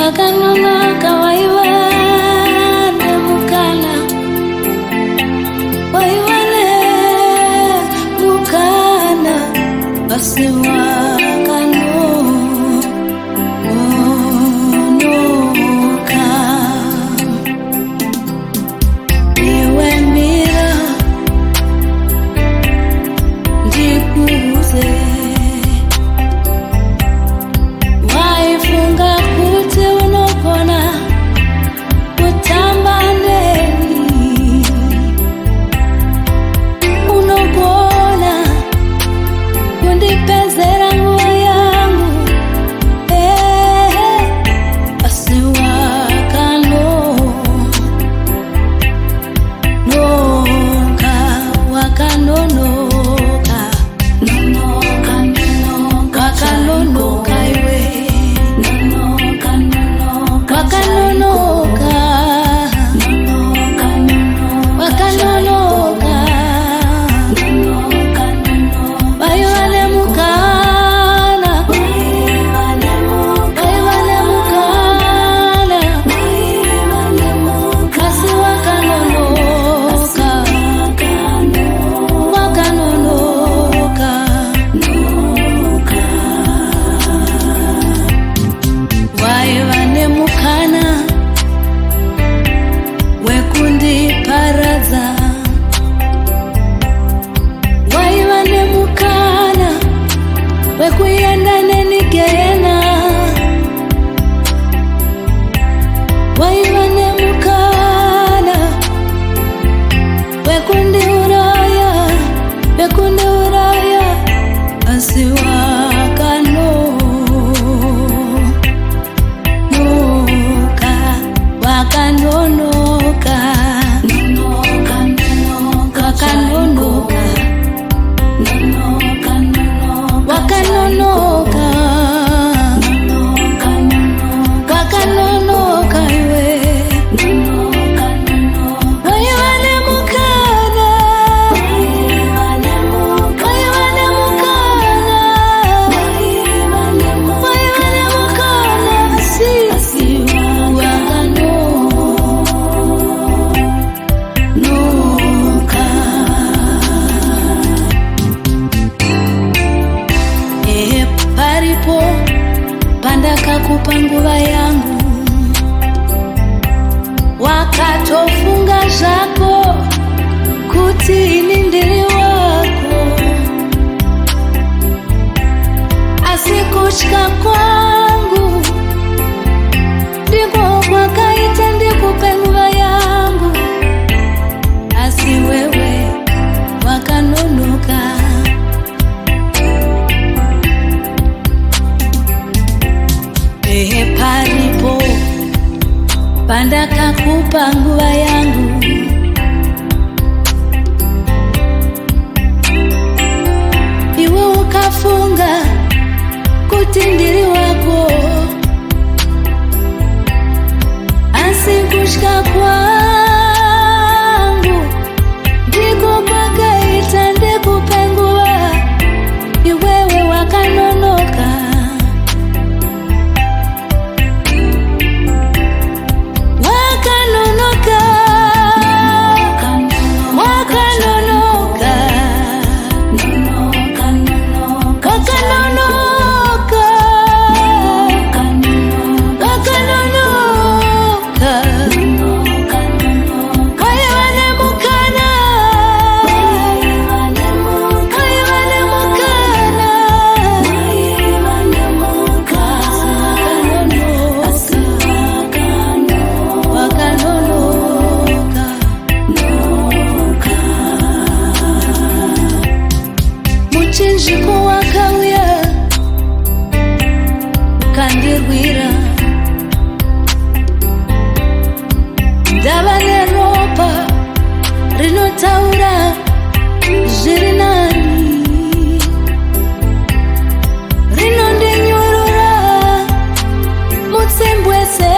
wakanonoka waiwane mukana, waiwane mukana, basi wakanonoka. Iwe mira ndikuze, waifunga kuti unopona kutamba ndeni, unogona kundipezera nguo yangu, basi wakanonoka, wakanonoka, nonoka, nonoka, wakanonoka iwe, nonoka, nonoka, wakanonoka, nonoka, nonoka, wakanonoka, nonoka, nonoka, waiwane mukana, waiwane mukana, kasi wakanonoka, wakanonoka, waiwane mukana wekundiparaza, waiwane mukana wekuyenda nenigena, waiwane mukana wekundiuraya, wekundiuraya, asi wakanonoka, wakanonoka, nonoka, nonoka, wakanonoka, nonoka, nonoka, wakanonoka, nonoka, nonoka, wakanonoka iwe, nonoka, nonoka, waiwane mukana, waiwane mukana, waiwane mukana, sisi wakanonoka. Paripo pandakakupa nguva yangu, wakatofunga zvako kuti ini ndiri wako, asi kutya kwangu ndiko kwakaita ndikupe nguva yangu, asi wewe wakanonoka. Paripo pandakakupa nguva yangu, iwe ukafunga kuti ndiri wako, asi kutya kwangu ndiko kwakaita ndikupe nguva, iwewe wakanonoka, wakanonoka, wakanonoka, nonoka, nonoka, wakanonoka, wakanonoka, waiwane mukana, waiwane mukana, wakanonoka, muchinjiko wakauya ukandirwira, ndava neropa rinotaura zviri nani, rinondinyurura mutsembwese